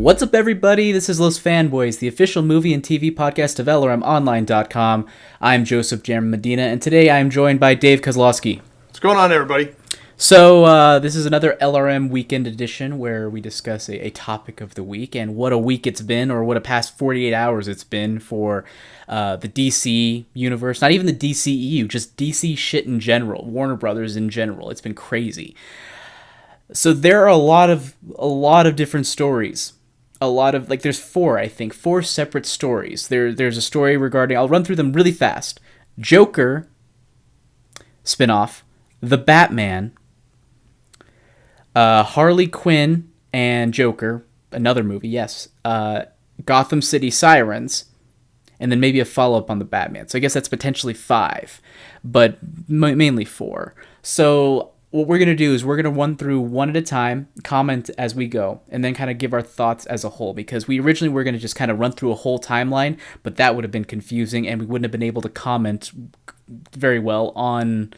What's up, everybody? This is Los Fanboys, the official movie and TV podcast of LRMonline.com. I'm Joseph Jeremy Medina, and today I'm joined by Dave Kozlowski. What's going on, everybody? So, this is another LRM weekend edition where we discuss a topic of the week and what a week it's been, or what a past 48 hours it's been for the DC universe. Not even the DCEU, just DC shit in general, Warner Brothers in general. It's been crazy. So there are a lot of different stories. There's four separate stories. There's a story regarding, I'll run through them really fast. Joker spinoff, The Batman, Harley Quinn and Joker, another movie, yes. Gotham City Sirens, and then maybe a follow-up on The Batman. So I guess that's potentially 5, but mainly 4. So what we're going to do is we're going to run through one at a time, comment as we go, and then kind of give our thoughts as a whole, because we originally were going to just kind of run through a whole timeline, but that would have been confusing, and we wouldn't have been able to comment very well on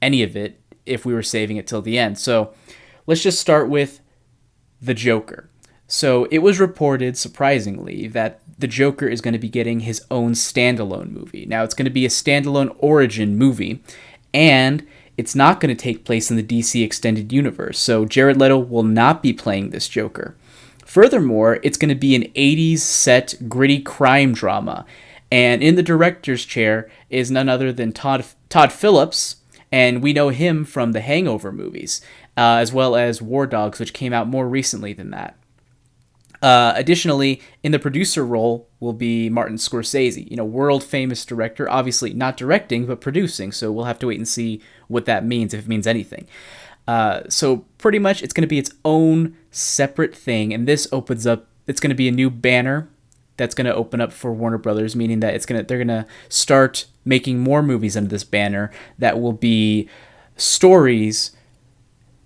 any of it if we were saving it till the end. So let's just start with the Joker. So it was reported, surprisingly, that the Joker is going to be getting his own standalone movie. Now, it's going to be a standalone origin movie, and it's not going to take place in the DC Extended Universe, so Jared Leto will not be playing this Joker. Furthermore, it's going to be an 80s set gritty crime drama, and in the director's chair is none other than Todd Phillips, and we know him from the Hangover movies, as well as War Dogs, which came out more recently than that. Additionally, in the producer role will be Martin Scorsese, world-famous director, obviously not directing, but producing, so we'll have to wait and see what that means, if it means anything. So pretty much it's going to be its own separate thing, and this opens up, it's going to be a new banner that's going to open up for Warner Brothers, meaning that they're going to start making more movies under this banner that will be stories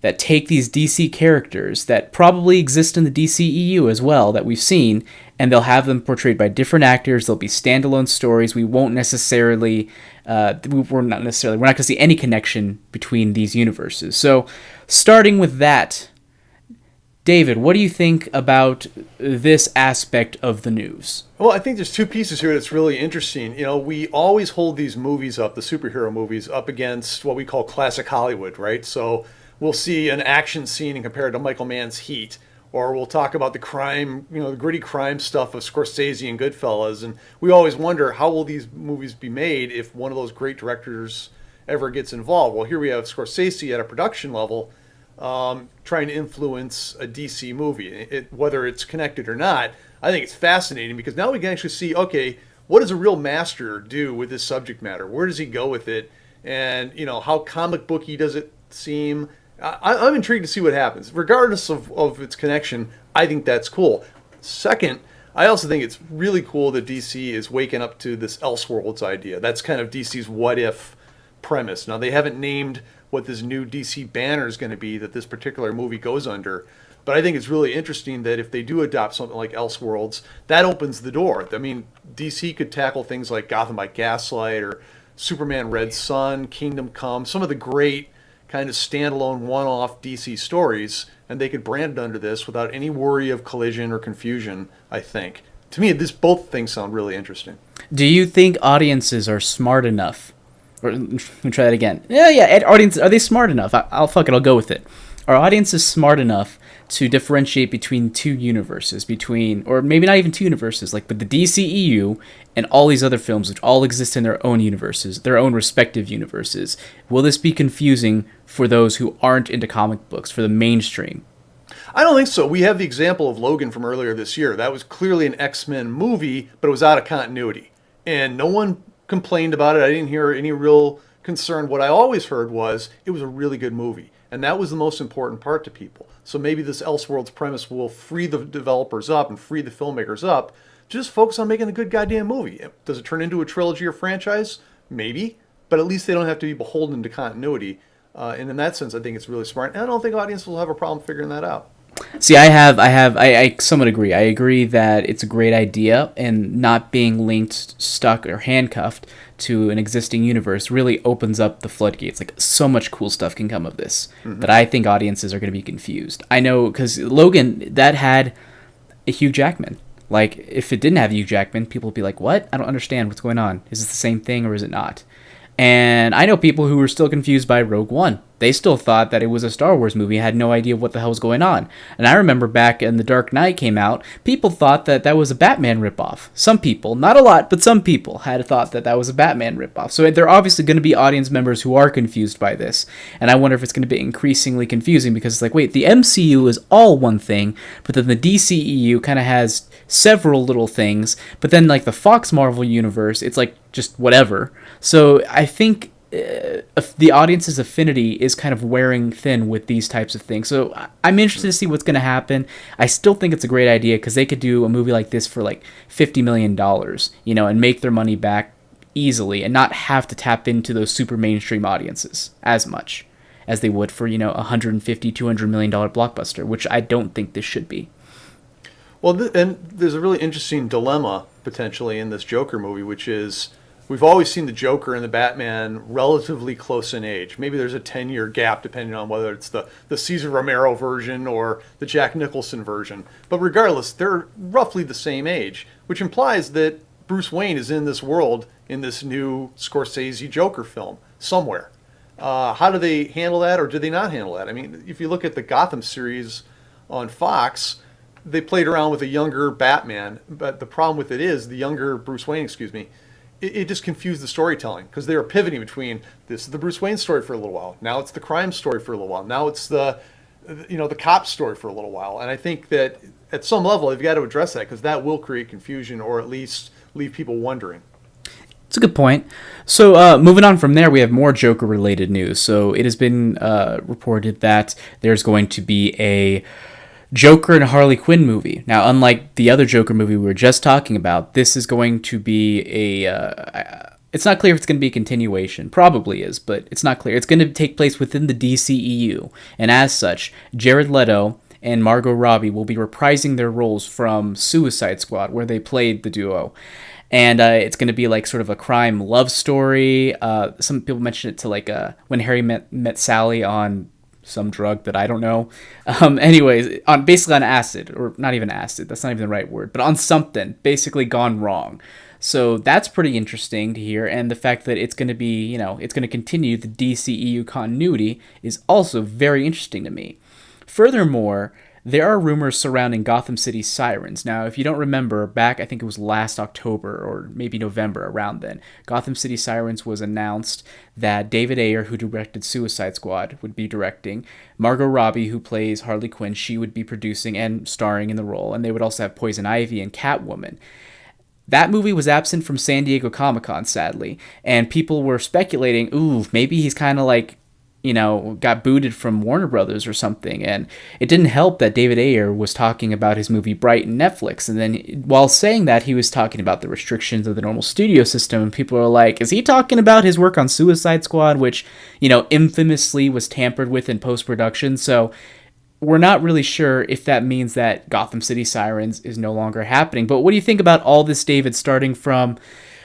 that take these DC characters that probably exist in the DCEU as well, that we've seen, and they'll have them portrayed by different actors. They'll be standalone stories. We're not going to see any connection between these universes. So, starting with that, David, what do you think about this aspect of the news? Well, I think there's two pieces here that's really interesting. We always hold these movies up, the superhero movies, up against what we call classic Hollywood, right? So we'll see an action scene compared to Michael Mann's Heat, or we'll talk about the crime, the gritty crime stuff of Scorsese and Goodfellas, and we always wonder, how will these movies be made if one of those great directors ever gets involved? Well, here we have Scorsese at a production level trying to influence a DC movie. Whether it's connected or not, I think it's fascinating, because now we can actually see, okay, what does a real master do with this subject matter? Where does he go with it? And, how comic booky does it seem? I'm intrigued to see what happens. Regardless of its connection, I think that's cool. Second, I also think it's really cool that DC is waking up to this Elseworlds idea. That's kind of DC's what-if premise. Now, they haven't named what this new DC banner is going to be that this particular movie goes under, but I think it's really interesting that if they do adopt something like Elseworlds, that opens the door. I mean, DC could tackle things like Gotham by Gaslight or Superman Red Son, Kingdom Come, some of the great kind of standalone one-off DC stories, and they could brand it under this without any worry of collision or confusion, I think. To me, both things sound really interesting. Do you think audiences are smart enough? Or let me try that again. Yeah. Audiences, are they smart enough? I'll go with it. Are audiences smart enough to differentiate between two universes, or maybe not even two universes, but the DCEU and all these other films, which all exist in their own universes, their own respective universes? Will this be confusing for those who aren't into comic books, for the mainstream? I don't think so. We have the example of Logan from earlier this year. That was clearly an X-Men movie, but it was out of continuity, and no one complained about it. I didn't hear any real concern. What I always heard was it was a really good movie, and that was the most important part to people. So maybe this Elseworlds premise will free the developers up and free the filmmakers up. Just focus on making a good goddamn movie. Does it turn into a trilogy or franchise? Maybe, but at least they don't have to be beholden to continuity. And in that sense, I think it's really smart. And I don't think audiences will have a problem figuring that out. See, I somewhat agree. I agree that it's a great idea, and not being linked, stuck, or handcuffed to an existing universe really opens up the floodgates. So much cool stuff can come of this that I think audiences are going to be confused. I know, because Logan, that had Hugh Jackman. Like, if it didn't have Hugh Jackman, people would be like, what? I don't understand what's going on. Is it the same thing or is it not? And I know people who were still confused by Rogue One. They still thought that it was a Star Wars movie, had no idea what the hell was going on. And I remember back when The Dark Knight came out, people thought that that was a Batman ripoff. Some people, not a lot, but some people had thought that that was a Batman ripoff. So there are obviously going to be audience members who are confused by this. And I wonder if it's going to be increasingly confusing because it's like, wait, the MCU is all one thing, but then the DCEU kind of has several little things, but then like the Fox Marvel universe, it's like just whatever. So I think the audience's affinity is kind of wearing thin with these types of things. So I'm interested to see what's going to happen. I still think it's a great idea because they could do a movie like this for like $50 million, and make their money back easily and not have to tap into those super mainstream audiences as much as they would for, $150, $200 million blockbuster, which I don't think this should be. Well, and there's a really interesting dilemma potentially in this Joker movie, which is we've always seen the Joker and the Batman relatively close in age. Maybe there's a 10-year gap depending on whether it's the Cesar Romero version or the Jack Nicholson version. But regardless, they're roughly the same age, which implies that Bruce Wayne is in this world in this new Scorsese Joker film somewhere. How do they handle that, or do they not handle that? I mean, if you look at the Gotham series on Fox, they played around with a younger Batman, but the problem with it is the younger Bruce Wayne, it just confused the storytelling because they were pivoting between this is the Bruce Wayne story for a little while. Now it's the crime story for a little while. Now it's the cop story for a little while. And I think that at some level they've got to address that because that will create confusion or at least leave people wondering. It's a good point. So moving on from there, we have more Joker-related news. So it has been reported that there's going to be a Joker and Harley Quinn movie. Now, unlike the other Joker movie we were just talking about, this is going to be it's not clear if it's going to be a continuation. Probably is, but it's not clear. It's going to take place within the DCEU. And as such, Jared Leto and Margot Robbie will be reprising their roles from Suicide Squad, where they played the duo. And it's going to be like sort of a crime love story. Some people mention it to like When Harry Met Sally on some drug that I don't know. Anyways, basically on acid, or not even acid, that's not even the right word, but on something basically gone wrong. So that's pretty interesting to hear, and the fact that it's going to be, it's going to continue the DCEU continuity is also very interesting to me. Furthermore, there are rumors surrounding Gotham City Sirens. Now, if you don't remember, back, I think it was last October or maybe November, around then, Gotham City Sirens was announced that David Ayer, who directed Suicide Squad, would be directing. Margot Robbie, who plays Harley Quinn, she would be producing and starring in the role. And they would also have Poison Ivy and Catwoman. That movie was absent from San Diego Comic-Con, sadly. And people were speculating, maybe he's kind of like, got booted from Warner Brothers or something. And it didn't help that David Ayer was talking about his movie Bright and Netflix. And then while saying that, he was talking about the restrictions of the normal studio system. And people are like, is he talking about his work on Suicide Squad, which, infamously was tampered with in post-production? So we're not really sure if that means that Gotham City Sirens is no longer happening. But what do you think about all this, David, starting from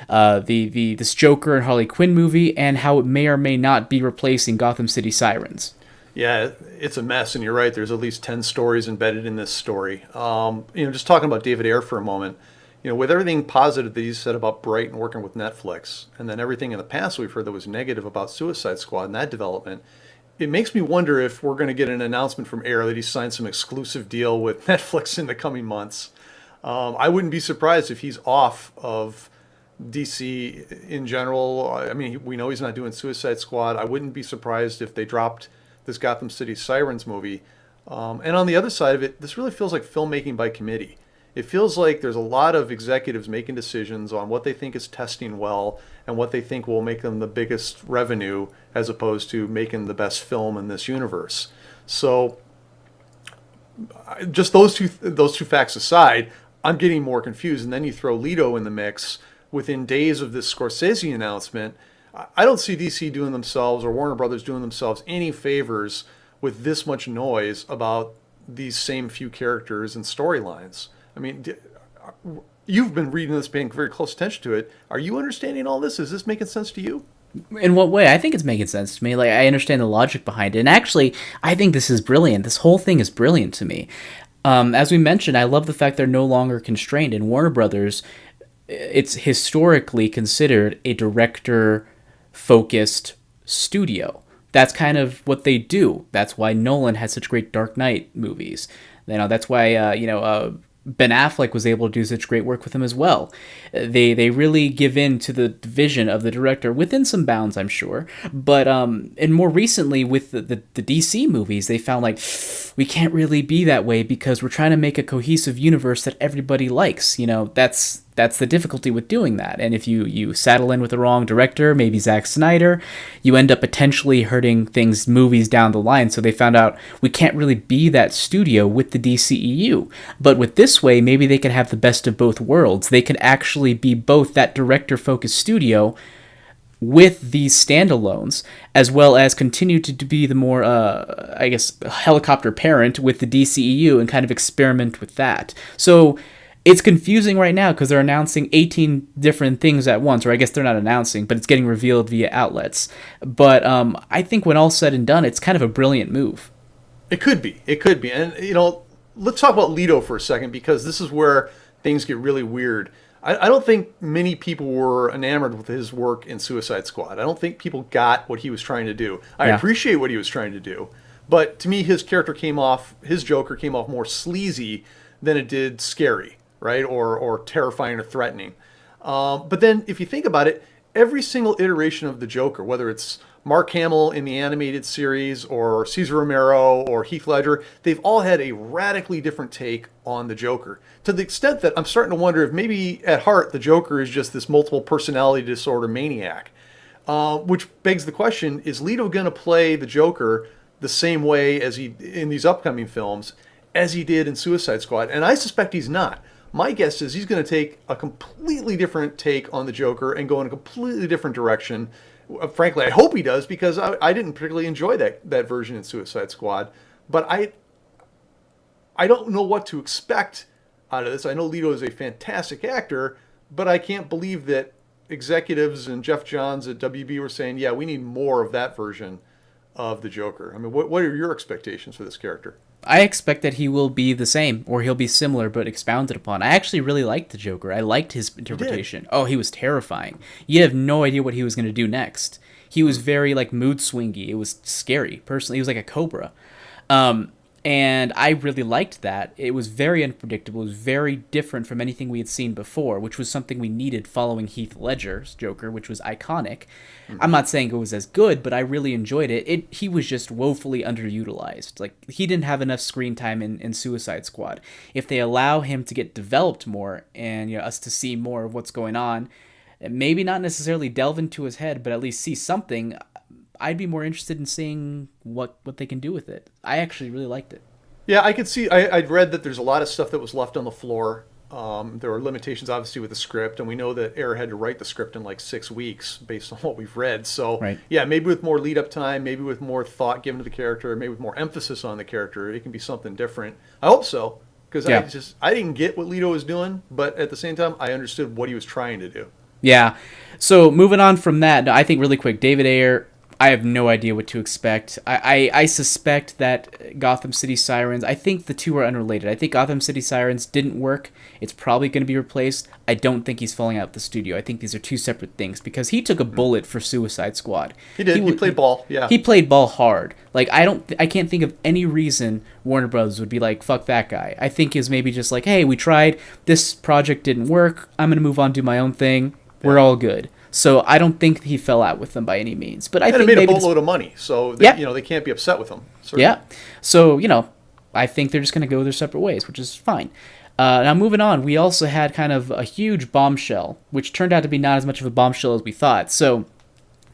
this Joker and Harley Quinn movie and how it may or may not be replacing Gotham City Sirens? Yeah, it's a mess, and you're right. There's at least 10 stories embedded in this story. Just talking about David Ayer for a moment, with everything positive that he said about Bright and working with Netflix, and then everything in the past we've heard that was negative about Suicide Squad and that development, it makes me wonder if we're going to get an announcement from Ayer that he signed some exclusive deal with Netflix in the coming months. I wouldn't be surprised if he's off of DC in general. I mean, we know he's not doing Suicide Squad. I wouldn't be surprised if they dropped this Gotham City Sirens movie. And on the other side of it, this really feels like filmmaking by committee. It feels like there's a lot of executives making decisions on what they think is testing well and what they think will make them the biggest revenue as opposed to making the best film in this universe. So just those two facts aside, I'm getting more confused. And then you throw Leto in the mix within days of this Scorsese announcement. I don't see DC doing themselves or Warner Brothers doing themselves any favors with this much noise about these same few characters and storylines. I mean, you've been reading this, paying very close attention to it. Are you understanding all this? Is this making sense to you? In what way? I think it's making sense to me. Like, I understand the logic behind it. And actually, I think this is brilliant. This whole thing is brilliant to me. As we mentioned, I love the fact they're no longer constrained. In Warner Brothers, it's historically considered a director focused studio. That's kind of what they do. That's why Nolan had such great Dark Knight movies. That's why Ben Affleck was able to do such great work with him as well. They really give in to the vision of the director within some bounds, I'm sure. But and more recently with the DC movies, they found like we can't really be that way because we're trying to make a cohesive universe that everybody likes. That's the difficulty with doing that. And if you saddle in with the wrong director, maybe Zack Snyder, you end up potentially hurting movies down the line. So they found out we can't really be that studio with the DCEU. But with this way, maybe they could have the best of both worlds. They could actually be both that director-focused studio with these standalones, as well as continue to be the more, helicopter parent with the DCEU and kind of experiment with that. So it's confusing right now because they're announcing 18 different things at once, or I guess they're not announcing, but it's getting revealed via outlets. But I think when all's said and done, it's kind of a brilliant move. It could be. And, let's talk about Leto for a second, because this is where things get really weird. I don't think many people were enamored with his work in Suicide Squad. I don't think people got what he was trying to do. I appreciate what he was trying to do, but to me, his Joker came off more sleazy than it did scary, right? Or terrifying or threatening. But then if you think about it, every single iteration of the Joker, whether it's Mark Hamill in the animated series or Cesar Romero or Heath Ledger, they've all had a radically different take on the Joker. To the extent that I'm starting to wonder if maybe at heart the Joker is just this multiple personality disorder maniac. Which begs the question, is Leto going to play the Joker the same way as he in these upcoming films as he did in Suicide Squad? And I suspect he's not. My guess is he's going to take a completely different take on the Joker and go in a completely different direction. Frankly, I hope he does, because I didn't particularly enjoy that version in Suicide Squad. But I don't know what to expect out of this. I know Leto is a fantastic actor, but I can't believe that executives and Jeff Johns at WB were saying, yeah, we need more of that version of the Joker. I mean, what are your expectations for this character? I expect that he will be the same, or he'll be similar but expounded upon. I actually really liked the Joker. I liked his interpretation. Oh, he was terrifying. You have no idea what he was going to do next. He was very mood swingy. It was scary. Personally, he was like a cobra. And I really liked that. It was very unpredictable. It was very different from anything we had seen before, which was something we needed following Heath Ledger's Joker, which was iconic. Mm-hmm. I'm not saying it was as good, but I really enjoyed it. He was just woefully underutilized. He didn't have enough screen time in Suicide Squad. If they allow him to get developed more and us to see more of what's going on, maybe not necessarily delve into his head, but at least see something, I'd be more interested in seeing what they can do with it. I actually really liked it. Yeah, I could see. I'd read that there's a lot of stuff that was left on the floor. There were limitations, obviously, with the script, and we know that Ayer had to write the script in 6 weeks based on what we've read. So, right. Yeah, maybe with more lead-up time, maybe with more thought given to the character, maybe with more emphasis on the character, it can be something different. I hope so, because I didn't get what Leto was doing, but at the same time, I understood what he was trying to do. Yeah. So moving on from that, I think really quick, David Ayer, I have no idea what to expect. I suspect that Gotham City Sirens, I think the two are unrelated. I think Gotham City Sirens didn't work. It's probably going to be replaced. I don't think he's falling out with the studio. I think these are two separate things, because he took a bullet for Suicide Squad. He did. He played ball. Yeah. He played ball hard. I can't think of any reason Warner Brothers would be like, fuck that guy. I think is maybe just hey, we tried. This project didn't work. I'm going to move on, do my own thing. We're all good. So I don't think he fell out with them by any means. But I think made a boatload of money, so they can't be upset with him. Certainly. Yeah. So I think they're just going to go their separate ways, which is fine. Now moving on, we also had kind of a huge bombshell, which turned out to be not as much of a bombshell as we thought. So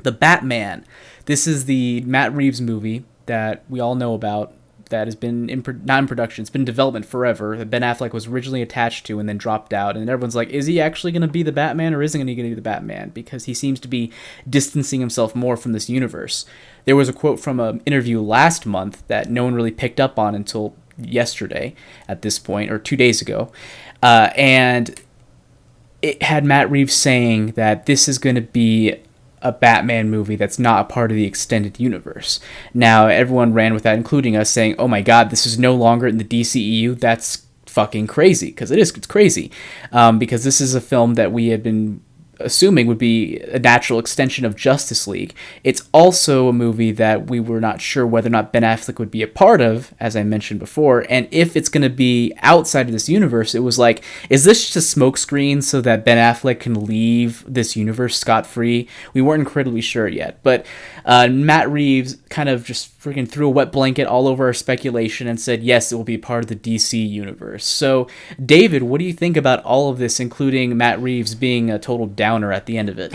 The Batman. This is the Matt Reeves movie that we all know about, that has been not in production. It's been in development forever, that Ben Affleck was originally attached to and then dropped out. And everyone's like, is he actually going to be the Batman, or isn't he going to be the Batman? Because he seems to be distancing himself more from this universe. There was a quote from an interview last month that no one really picked up on until yesterday at this point, or 2 days ago. And it had Matt Reeves saying that this is going to be a Batman movie that's not a part of the extended universe. Now, everyone ran with that, including us, saying, oh my god, this is no longer in the DCEU. That's fucking crazy, because it's crazy. Because this is a film that we had been assuming would be a natural extension of Justice League. It's also a movie that we were not sure whether or not Ben Affleck would be a part of, as I mentioned before, and if it's going to be outside of this universe, it was like, is this just a smokescreen so that Ben Affleck can leave this universe scot-free? We weren't incredibly sure yet, but Matt Reeves kind of just freaking threw a wet blanket all over our speculation and said, yes, it will be part of the DC universe. So, David, what do you think about all of this, including Matt Reeves being a total downer at the end of it?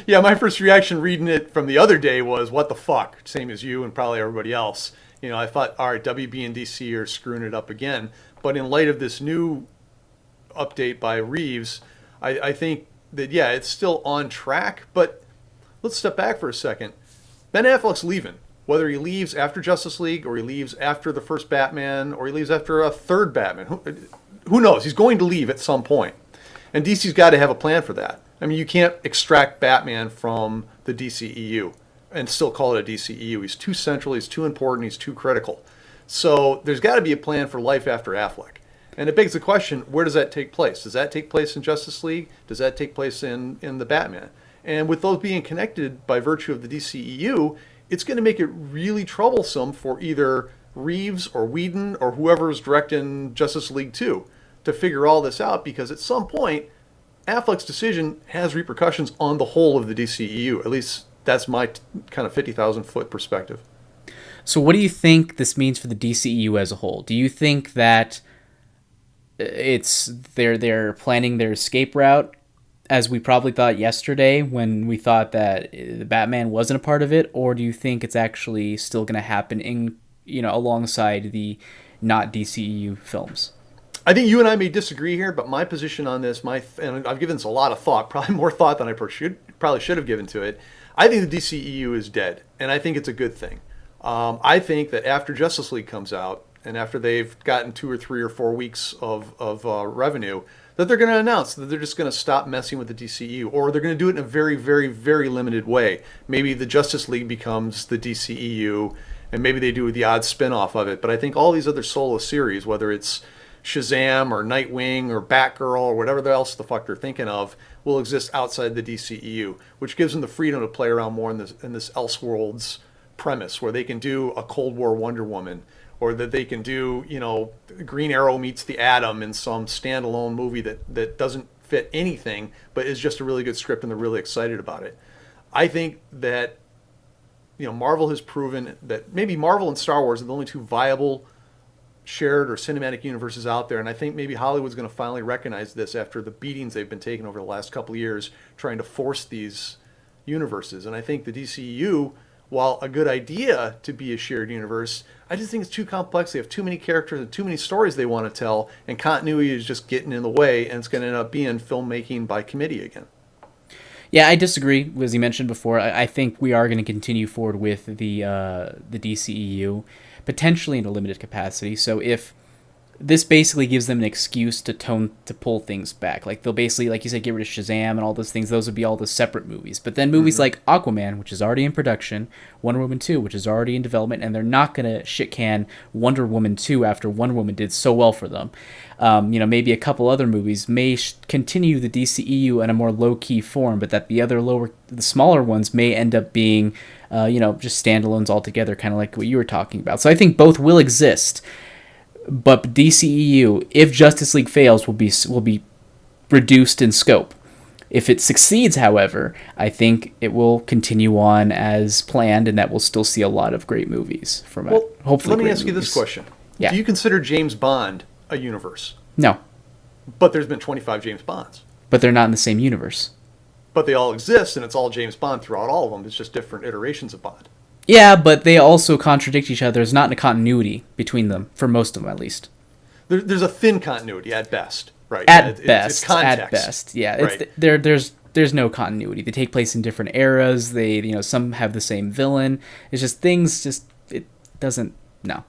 Yeah, my first reaction reading it from the other day was, what the fuck? Same as you and probably everybody else. You know, I thought, all right, WB and DC are screwing it up again. But in light of this new update by Reeves, I think that, yeah, it's still on track. But let's step back for a second. Ben Affleck's leaving. Whether he leaves after Justice League, or he leaves after the first Batman, or he leaves after a third Batman, who knows? He's going to leave at some point. And DC's got to have a plan for that. I mean, you can't extract Batman from the DCEU and still call it a DCEU. He's too central, he's too important, he's too critical. So there's got to be a plan for life after Affleck. And it begs the question, where does that take place? Does that take place in Justice League? Does that take place in the Batman? And with those being connected by virtue of the DCEU, it's going to make it really troublesome for either Reeves or Whedon or whoever's directing Justice League 2 to figure all this out, because at some point, Affleck's decision has repercussions on the whole of the DCEU. At least that's my kind of 50,000-foot perspective. So what do you think this means for the DCEU as a whole? Do you think that they're planning their escape route, as we probably thought yesterday when we thought that the Batman wasn't a part of it, or do you think it's actually still going to happen in, alongside the not DCEU films? I think you and I may disagree here, but my position on this, and I've given this a lot of thought, probably more thought than I probably should have given to it. I think the DCEU is dead, and I think it's a good thing. I think that after Justice League comes out, and after they've gotten 2 or 3 or 4 weeks of revenue, that they're going to announce that they're just going to stop messing with the DCEU, or they're going to do it in a very, very, very limited way. Maybe the Justice League becomes the DCEU, and maybe they do the odd spin-off of it. But I think all these other solo series, whether it's Shazam or Nightwing or Batgirl or whatever else the fuck they're thinking of, will exist outside the DCEU, which gives them the freedom to play around more in this Elseworlds premise, where they can do a Cold War Wonder Woman, or that they can do, Green Arrow meets the Atom in some standalone movie that doesn't fit anything, but is just a really good script and they're really excited about it. I think that, Marvel has proven that maybe Marvel and Star Wars are the only two viable shared or cinematic universes out there, and I think maybe Hollywood's going to finally recognize this after the beatings they've been taking over the last couple of years trying to force these universes. And I think the DCEU, while a good idea to be a shared universe, I just think it's too complex. They have too many characters and too many stories they want to tell, and continuity is just getting in the way, and it's going to end up being filmmaking by committee again. Yeah, I disagree. As you mentioned before, I think we are going to continue forward with the DCEU, potentially in a limited capacity. So if this basically gives them an excuse to pull things back. Like, they'll basically, like you said, get rid of Shazam and all those things. Those would be all the separate movies. But then movies like Aquaman, which is already in production, Wonder Woman 2, which is already in development, and they're not going to shit-can Wonder Woman 2 after Wonder Woman did so well for them. Maybe a couple other movies may continue the DCEU in a more low-key form, but that the smaller ones may end up being, just standalones altogether, kind of like what you were talking about. So I think both will exist. But DCEU, if Justice League fails, will be reduced in scope. If it succeeds, however, I think it will continue on as planned, and that we'll still see a lot of great movies from it. Hopefully, let me ask you this question: Yeah. Do you consider James Bond a universe? No. But there's been 25 James Bonds. But they're not in the same universe. But they all exist, and it's all James Bond throughout all of them. It's just different iterations of Bond. Yeah, but they also contradict each other. There's not a continuity between them, for most of them at least. There's a thin continuity at best, right? At It's best, yeah. Right. There's no continuity. They take place in different eras. They, some have the same villain. It's just it doesn't, no.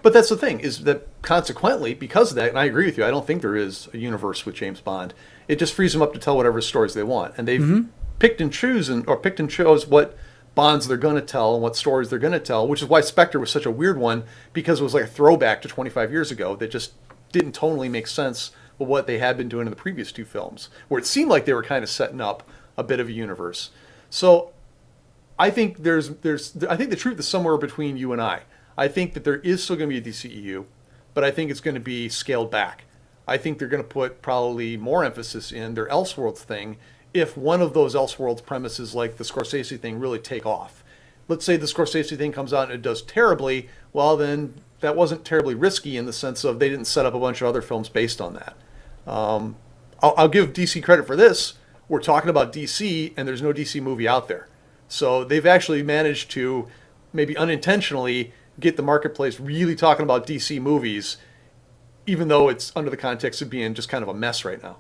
But that's the thing, is that consequently, because of that, and I agree with you, I don't think there is a universe with James Bond. It just frees them up to tell whatever stories they want. And they've picked and chose what bonds they're going to tell and what stories they're going to tell, which is why Spectre was such a weird one, because it was like a throwback to 25 years ago that just didn't totally make sense with what they had been doing in the previous two films, where it seemed like they were kind of setting up a bit of a universe. So I think I think the truth is somewhere between you and I. I think that there is still going to be a DCEU, but I think it's going to be scaled back. I think they're going to put probably more emphasis in their Elseworlds thing if one of those Elseworlds premises, like the Scorsese thing, really take off. Let's say the Scorsese thing comes out and it does terribly, well then that wasn't terribly risky in the sense of they didn't set up a bunch of other films based on that. I'll give DC credit for this. We're talking about DC and there's no DC movie out there. So they've actually managed to maybe unintentionally get the marketplace really talking about DC movies, even though it's under the context of being just kind of a mess right now.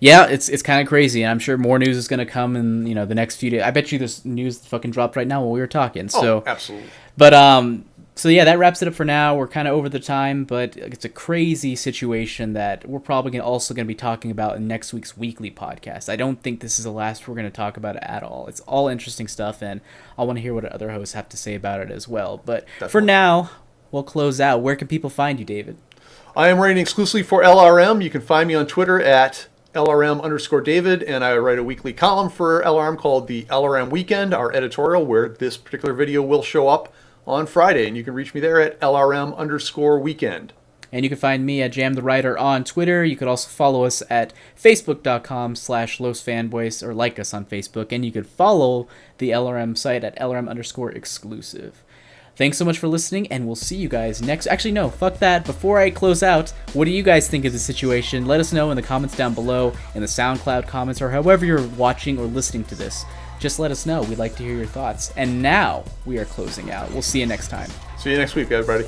Yeah, it's kind of crazy, and I'm sure more news is going to come in the next few days. I bet you this news fucking dropped right now while we were talking. So absolutely. But so yeah, that wraps it up for now. We're kind of over the time, but it's a crazy situation that we're probably also going to be talking about in next week's weekly podcast. I don't think this is the last we're going to talk about it at all. It's all interesting stuff, and I want to hear what other hosts have to say about it as well. But Definitely. For now, we'll close out. Where can people find you, David? I am writing exclusively for LRM. You can find me on Twitter at LRM_David, and I write a weekly column for LRM called the LRM Weekend, our editorial, where this particular video will show up on Friday, and you can reach me there at LRM_Weekend. And you can find me at Jam the Writer on Twitter. You could also follow us at facebook.com/LosFanboys, or like us on Facebook, and you could follow the LRM site at LRM_exclusive. Thanks so much for listening, and we'll see you guys next... Actually, no, fuck that. Before I close out, what do you guys think of the situation? Let us know in the comments down below, in the SoundCloud comments, or however you're watching or listening to this. Just let us know. We'd like to hear your thoughts. And now we are closing out. We'll see you next time. See you next week, everybody.